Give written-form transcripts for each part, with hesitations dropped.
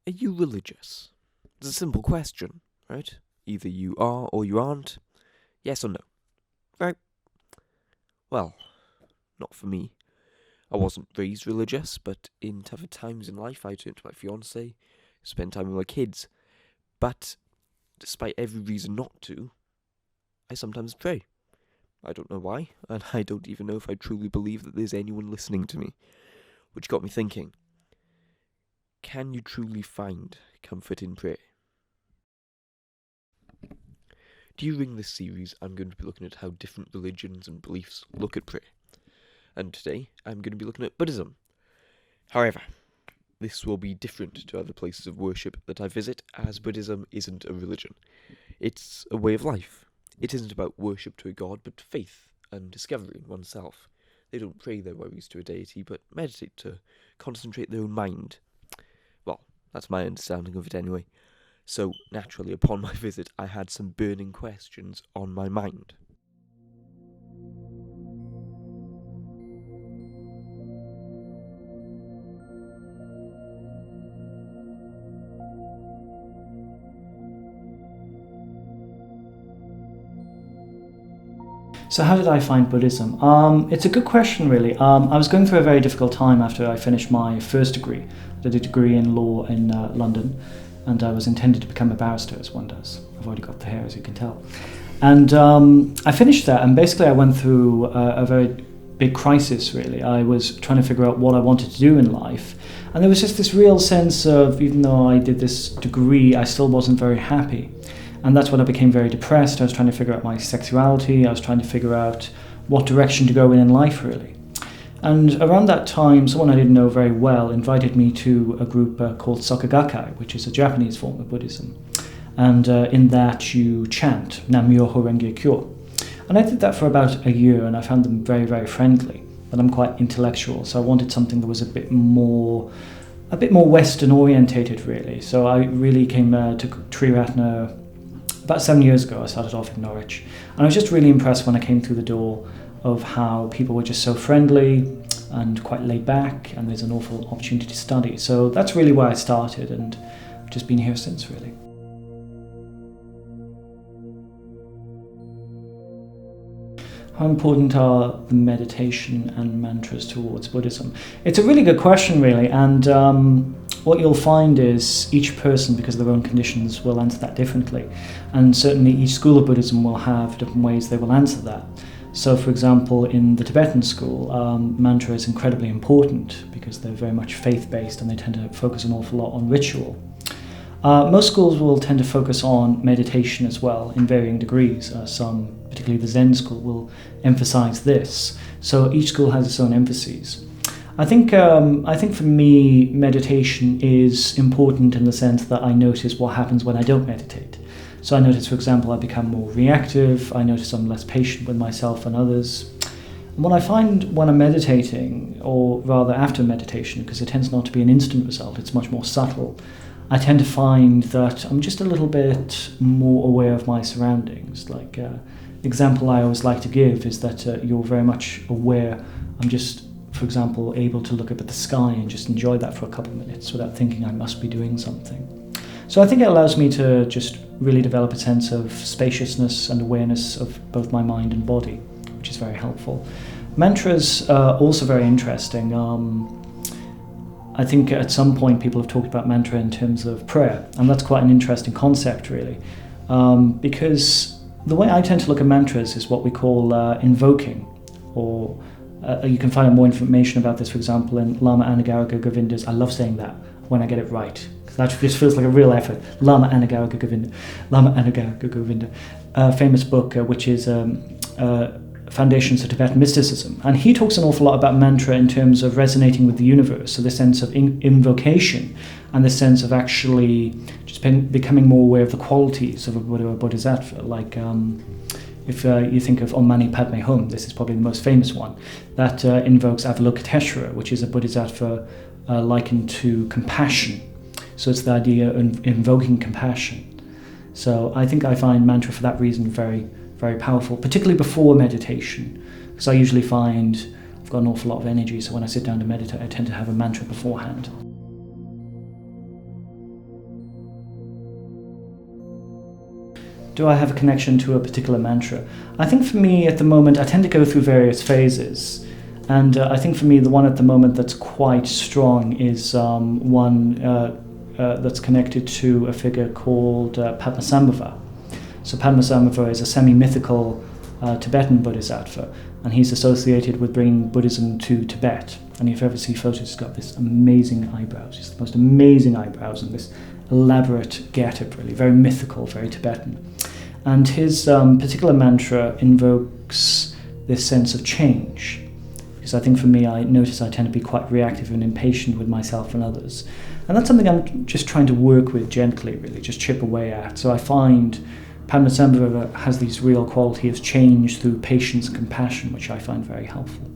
Are you religious? It's a simple question, right? Either you are or you aren't. Yes or no. Right? Well, not for me. I wasn't raised religious, but in tougher times in life, I turned to my fiancée, spent time with my kids. But despite every reason not to, I sometimes pray. I don't know why, and I don't even know if I truly believe that there's anyone listening to me. Which got me thinking, can you truly find comfort in prayer? During this series, I'm going to be looking at how different religions and beliefs look at prayer. And today, I'm going to be looking at Buddhism. However, this will be different to other places of worship that I visit, as Buddhism isn't a religion. It's a way of life. It isn't about worship to a god, but faith and discovery in oneself. They don't pray their worries to a deity, but meditate to concentrate their own mind. Well, that's my understanding of it anyway. So, naturally, upon my visit, I had some burning questions on my mind. So how did I find Buddhism? It's a good question, really. I was going through a very difficult time after I finished my first degree. I did a degree in law in London, and I was intended to become a barrister, as one does. I've already got the hair, as you can tell. And I finished that, and basically I went through a very big crisis, really. I was trying to figure out what I wanted to do in life, and there was just this real sense of, even though I did this degree, I still wasn't very happy. And that's when I became very depressed. I was trying to figure out my sexuality. I was trying to figure out what direction to go in life, really. And around that time, someone I didn't know very well invited me to a group called Soka Gakkai, which is a Japanese form of Buddhism. And in that you chant Nam-myoho Renge Kyo. And I did that for about a year, and I found them very, very friendly. But I'm quite intellectual, so I wanted something that was a bit more Western orientated, really. So I really came to Triratna about 7 years ago. I started off in Norwich, and I was just really impressed when I came through the door of how people were just so friendly and quite laid back, and there's an awful opportunity to study. So that's really where I started, and I've just been here since, really. How important are the meditation and mantras towards Buddhism? It's a really good question, really, and what you'll find is each person, because of their own conditions, will answer that differently. And certainly each school of Buddhism will have different ways they will answer that. So, for example, in the Tibetan school, mantra is incredibly important because they're very much faith-based and they tend to focus an awful lot on ritual. Most schools will tend to focus on meditation as well in varying degrees. Some, particularly the Zen school, will emphasize this. So each school has its own emphases. I think for me, meditation is important in the sense that I notice what happens when I don't meditate. So I notice, for example, I become more reactive. I notice I'm less patient with myself and others. And what I find when I'm meditating, or rather after meditation, because it tends not to be an instant result, it's much more subtle, I tend to find that I'm just a little bit more aware of my surroundings. Like, the example I always like to give is that you're very much aware. I'm just, for example, able to look up at the sky and just enjoy that for a couple of minutes without thinking I must be doing something. So I think it allows me to just really develop a sense of spaciousness and awareness of both my mind and body, which is very helpful. Mantras are also very interesting. I think at some point people have talked about mantra in terms of prayer, and that's quite an interesting concept, really, because the way I tend to look at mantras is what we call invoking, or you can find out more information about this, for example, in Lama Anagarika Govinda's, I love saying that when I get it right, because that just feels like a real effort, Lama Anagarika Govinda, famous book which is Foundations of Tibetan Mysticism. And he talks an awful lot about mantra in terms of resonating with the universe, so the sense of invocation and the sense of actually just becoming more aware of the qualities of a Buddha or Bodhisattva. Like if you think of Om Mani Padme Hum, this is probably the most famous one, that invokes Avalokiteshvara, which is a Bodhisattva likened to compassion. So it's the idea of invoking compassion. So I think I find mantra for that reason very, very powerful, particularly before meditation, because I usually find I've got an awful lot of energy, so when I sit down to meditate I tend to have a mantra beforehand. Do I have a connection to a particular mantra? I think for me at the moment, I tend to go through various phases. And I think for me, the one at the moment that's quite strong is one that's connected to a figure called Padmasambhava. So Padmasambhava is a semi-mythical Tibetan Bodhisattva, and he's associated with bringing Buddhism to Tibet. And if you ever see photos, he's got this amazing eyebrows. He's the most amazing eyebrows and this elaborate get-up, really, very mythical, very Tibetan. And his particular mantra invokes this sense of change. Because I think for me, I notice I tend to be quite reactive and impatient with myself and others. And that's something I'm just trying to work with gently, really, just chip away at. So I find Padmasambhava has these real quality of change through patience and compassion, which I find very helpful.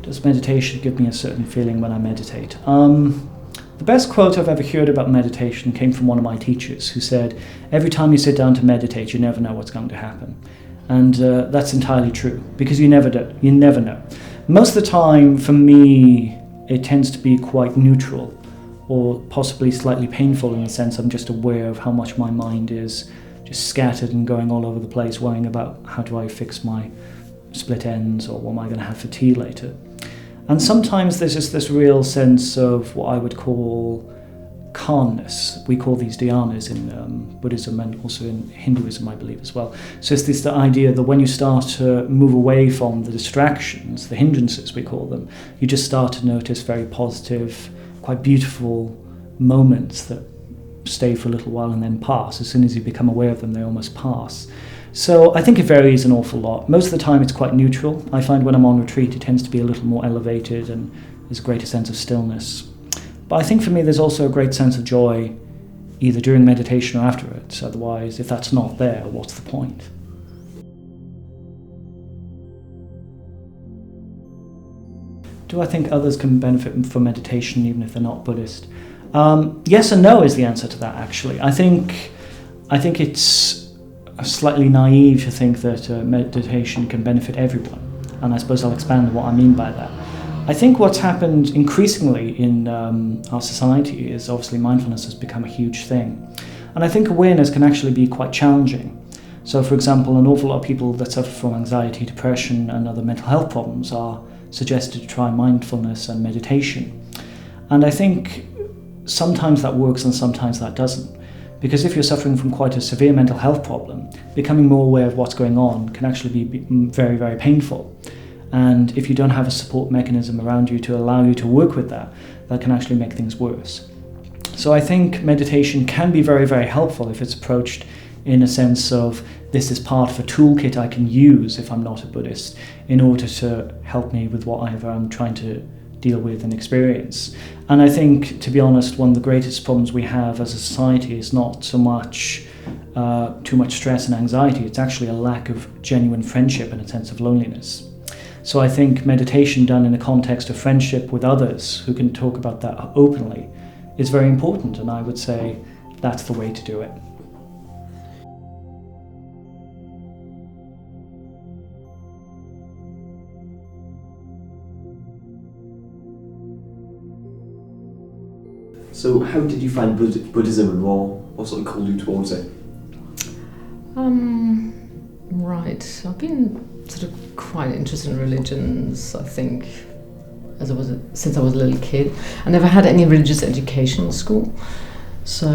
Does meditation give me a certain feeling when I meditate? The best quote I've ever heard about meditation came from one of my teachers who said, every time you sit down to meditate, you never know what's going to happen. And that's entirely true, because you never do. You never know. Most of the time, for me, it tends to be quite neutral or possibly slightly painful in the sense I'm just aware of how much my mind is just scattered and going all over the place, worrying about how do I fix my split ends or what am I going to have for tea later. And sometimes there's just this real sense of what I would call calmness. We call these dhyanas in Buddhism and also in Hinduism, I believe, as well. So it's this the idea that when you start to move away from the distractions, the hindrances we call them, you just start to notice very positive, quite beautiful moments that stay for a little while and then pass. As soon as you become aware of them, they almost pass. So I think it varies an awful lot. Most of the time it's quite neutral. I find when I'm on retreat it tends to be a little more elevated and there's a greater sense of stillness. But I think for me there's also a great sense of joy either during meditation or afterwards. Otherwise, if that's not there, what's the point? Do I think others can benefit from meditation even if they're not Buddhist? Yes and no is the answer to that, actually. I think it's slightly naive to think that meditation can benefit everyone, and I suppose I'll expand on what I mean by that. I think what's happened increasingly in our society is obviously mindfulness has become a huge thing, and I think awareness can actually be quite challenging. So for example, an awful lot of people that suffer from anxiety, depression and other mental health problems are suggested to try mindfulness and meditation, and I think sometimes that works and sometimes that doesn't. Because if you're suffering from quite a severe mental health problem, becoming more aware of what's going on can actually be very, very painful. And if you don't have a support mechanism around you to allow you to work with that, that can actually make things worse. So I think meditation can be very, very helpful if it's approached in a sense of this is part of a toolkit I can use if I'm not a Buddhist in order to help me with whatever I'm trying to deal with and experience. And I think, to be honest, one of the greatest problems we have as a society is not so much too much stress and anxiety, it's actually a lack of genuine friendship and a sense of loneliness. So I think meditation done in the context of friendship with others who can talk about that openly is very important, and I would say that's the way to do it. So how did you find Buddhism and what sort of called you towards it? Right. I've been sort of quite interested in religions, I think, since I was a little kid. I never had any religious education in school. So,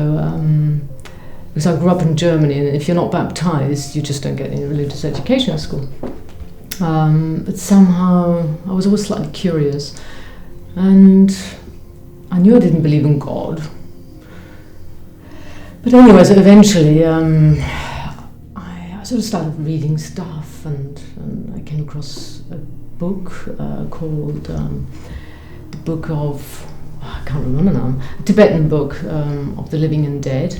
because I grew up in Germany, and if you're not baptized, you just don't get any religious education in school. But somehow I was always slightly curious, and I knew I didn't believe in God. But anyway, so eventually I sort of started reading stuff, and I came across a book called the Book of, I can't remember now, a Tibetan book of the living and dead,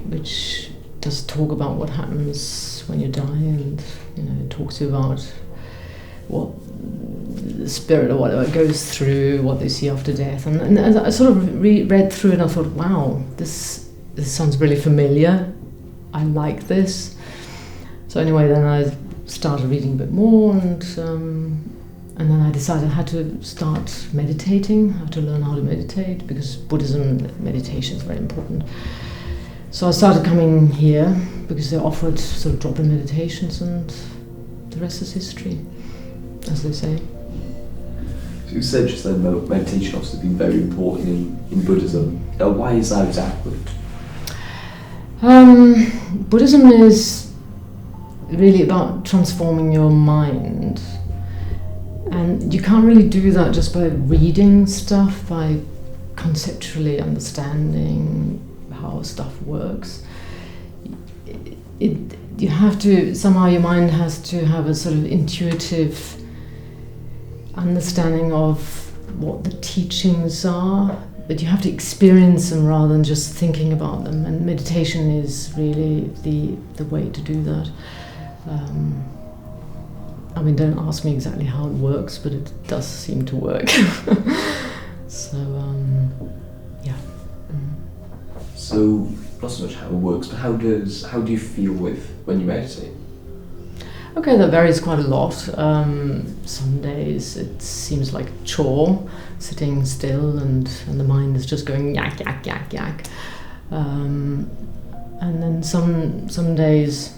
which does talk about what happens when you die, and it talks about what the spirit or whatever goes through, what they see after death, and I sort of read through it and I thought, wow, this sounds really familiar. I like this. So anyway, then I started reading a bit more, and And then I decided I had to start meditating, I had to learn how to meditate, because Buddhism meditation is very important. So I started coming here because they offered sort of drop-in meditations, and the rest is history, as they say. So you said just then meditation obviously been very important in Buddhism. Why is that exactly? Buddhism is really about transforming your mind. And you can't really do that just by reading stuff, by conceptually understanding how stuff works. You have to, somehow your mind has to have a sort of intuitive understanding of what the teachings are, but you have to experience them rather than just thinking about them. And meditation is really the way to do that. I mean, don't ask me exactly how it works, but it does seem to work. So, yeah. So, not so much how it works, but how do you feel when you meditate? Okay, that varies quite a lot. Some days it seems like a chore, sitting still, and the mind is just going yak, yak, yak, yak. And then some days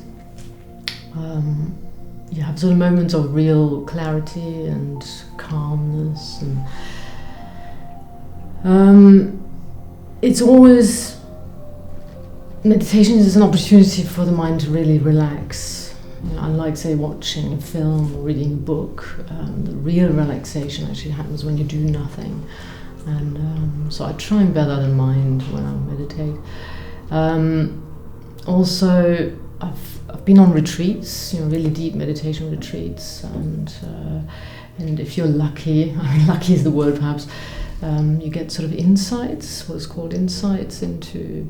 you have sort of moments of real clarity and calmness, and it's always, meditation is an opportunity for the mind to really relax. You know, unlike, say, watching a film or reading a book, the real relaxation actually happens when you do nothing. And so I try and bear that in mind when I meditate. Also, I've been on retreats, you know, really deep meditation retreats, and if you're lucky, I mean, lucky is the word perhaps, you get sort of insights, what's called insights into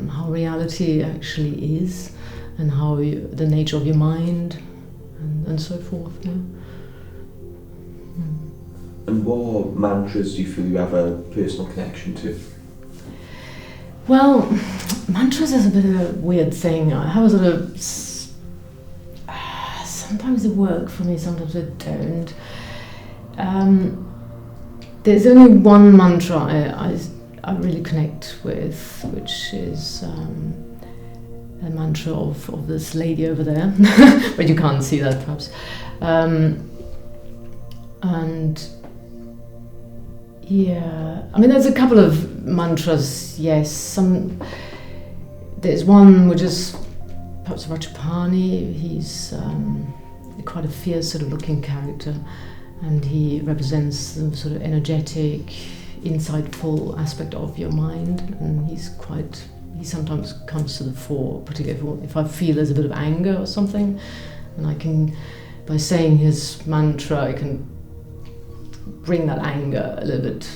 how reality actually is, and how the nature of your mind, and so forth. Yeah. And what mantras do you feel you have a personal connection to? Well, mantras is a bit of a weird thing. I have a sort of, sometimes they work for me, sometimes they don't. There's only one mantra I really connect with, which is a mantra of this lady over there, but you can't see that perhaps. And yeah, I mean, there's a couple of mantras, yes. There's one which is perhaps Rajapani. He's quite a fierce sort of looking character, and he represents the sort of energetic, insightful aspect of your mind, and he sometimes comes to the fore, particularly if I feel there's a bit of anger or something, and I can, by saying his mantra, I can bring that anger a little bit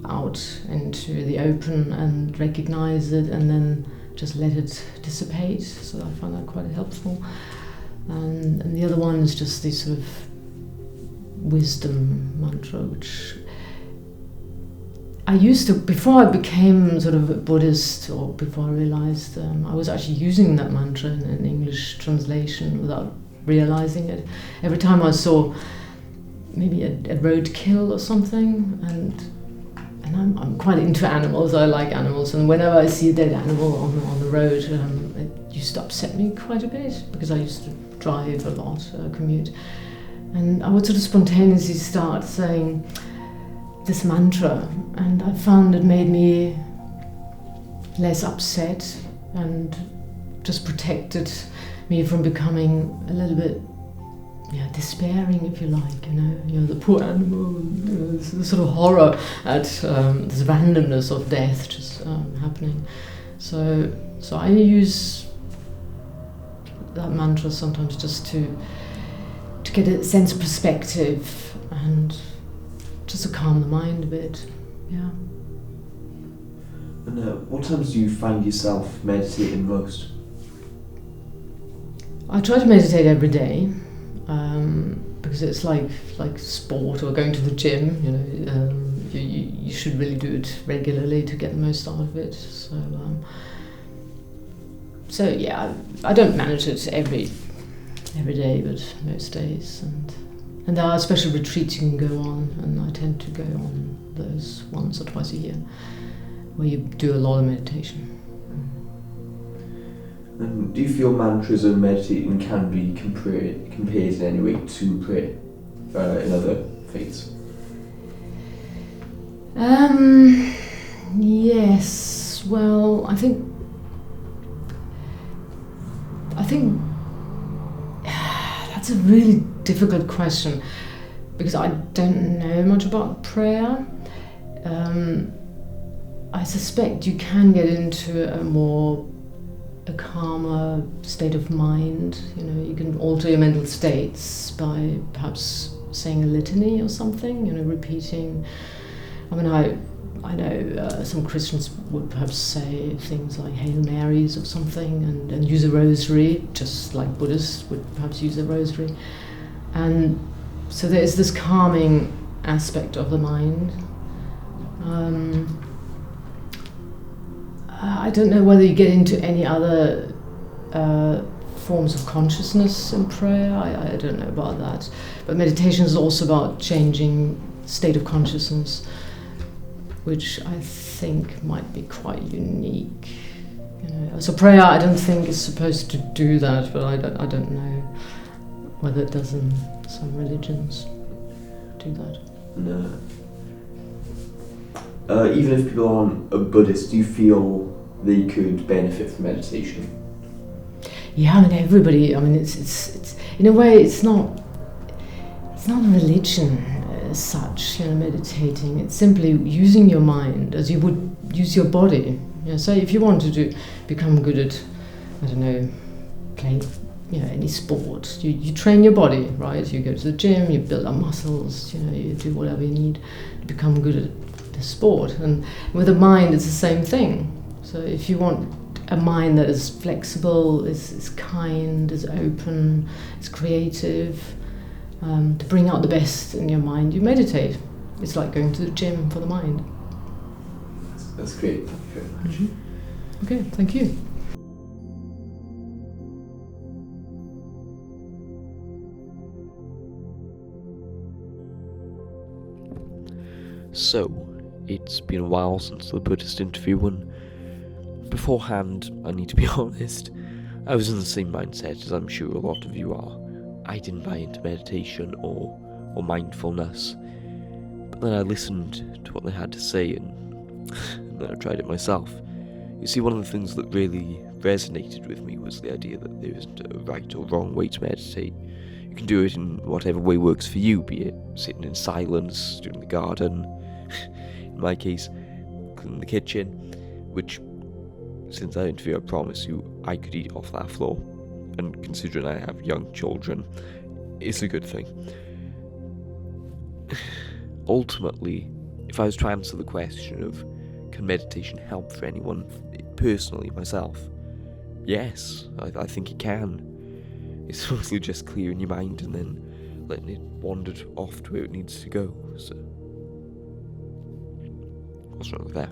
out into the open and recognize it, and then just let it dissipate. So I find that quite helpful. And the other one is just this sort of wisdom mantra, which I used to, before I became sort of a Buddhist, or before I realized, I was actually using that mantra in an English translation without realizing it. Every time I saw maybe a roadkill or something, and I'm quite into animals, I like animals, and whenever I see a dead animal on the road, it used to upset me quite a bit, because I used to drive a lot, commute, and I would sort of spontaneously start saying this mantra, and I found it made me less upset and just protected me from becoming a little bit despairing, if you like, you know, the poor animal, the sort of horror at this randomness of death just happening. So I use that mantra sometimes just to get a sense of perspective and just to calm the mind a bit. Yeah. And what times do you find yourself meditating most? I try to meditate every day. Because it's like sport or going to the gym, you know, you should really do it regularly to get the most out of it. So yeah, I don't manage it every day, but most days, and And there are special retreats you can go on, and I tend to go on those once or twice a year, where you do a lot of meditation. And do you feel mantras and meditating can be compared in any way to prayer in other faiths? Yes. Well, I think that's a really difficult question, because I don't know much about prayer. I suspect you can get into a calmer state of mind. You know, you can alter your mental states by perhaps saying a litany or something, you know, repeating. I mean, I know some Christians would perhaps say things like Hail Marys or something, and use a rosary, just like Buddhists would perhaps use a rosary. And so there is this calming aspect of the mind. I don't know whether you get into any other forms of consciousness in prayer. I don't know about that. But meditation is also about changing state of consciousness, which I think might be quite unique. You know, so prayer, I don't think is supposed to do that, but I don't know whether it does in some religions do that. No. Even if people aren't a Buddhist, do you feel they could benefit from meditation? Yeah, I mean everybody. I mean it's in a way it's not a religion as such. You know, meditating. It's simply using your mind as you would use your body. You know, so if you wanted to become good at, I don't know, playing, you know, any sport, you train your body, right? You go to the gym, you build up muscles. You know, you do whatever you need to become good at the sport. And with the mind, it's the same thing. So if you want a mind that is flexible, is kind, is open, is creative, to bring out the best in your mind, you meditate. It's like going to the gym for the mind. That's great. Thank you very much. Mm-hmm. Okay, thank you. So, it's been a while since the Buddhist interview, and beforehand, I need to be honest, I was in the same mindset as I'm sure a lot of you are. I didn't buy into meditation or mindfulness, but then I listened to what they had to say and then I tried it myself. You see, one of the things that really resonated with me was the idea that there isn't a right or wrong way to meditate. You can do it in whatever way works for you, be it sitting in silence, doing the garden, in my case, cleaning the kitchen, which, since that interview, I promise you, I could eat off that floor. And considering I have young children, it's a good thing. Ultimately, if I was to answer the question of can meditation help for anyone, personally, myself, yes, I think it can. It's mostly just clearing your mind and then letting it wander off to where it needs to go. So, what's wrong with that?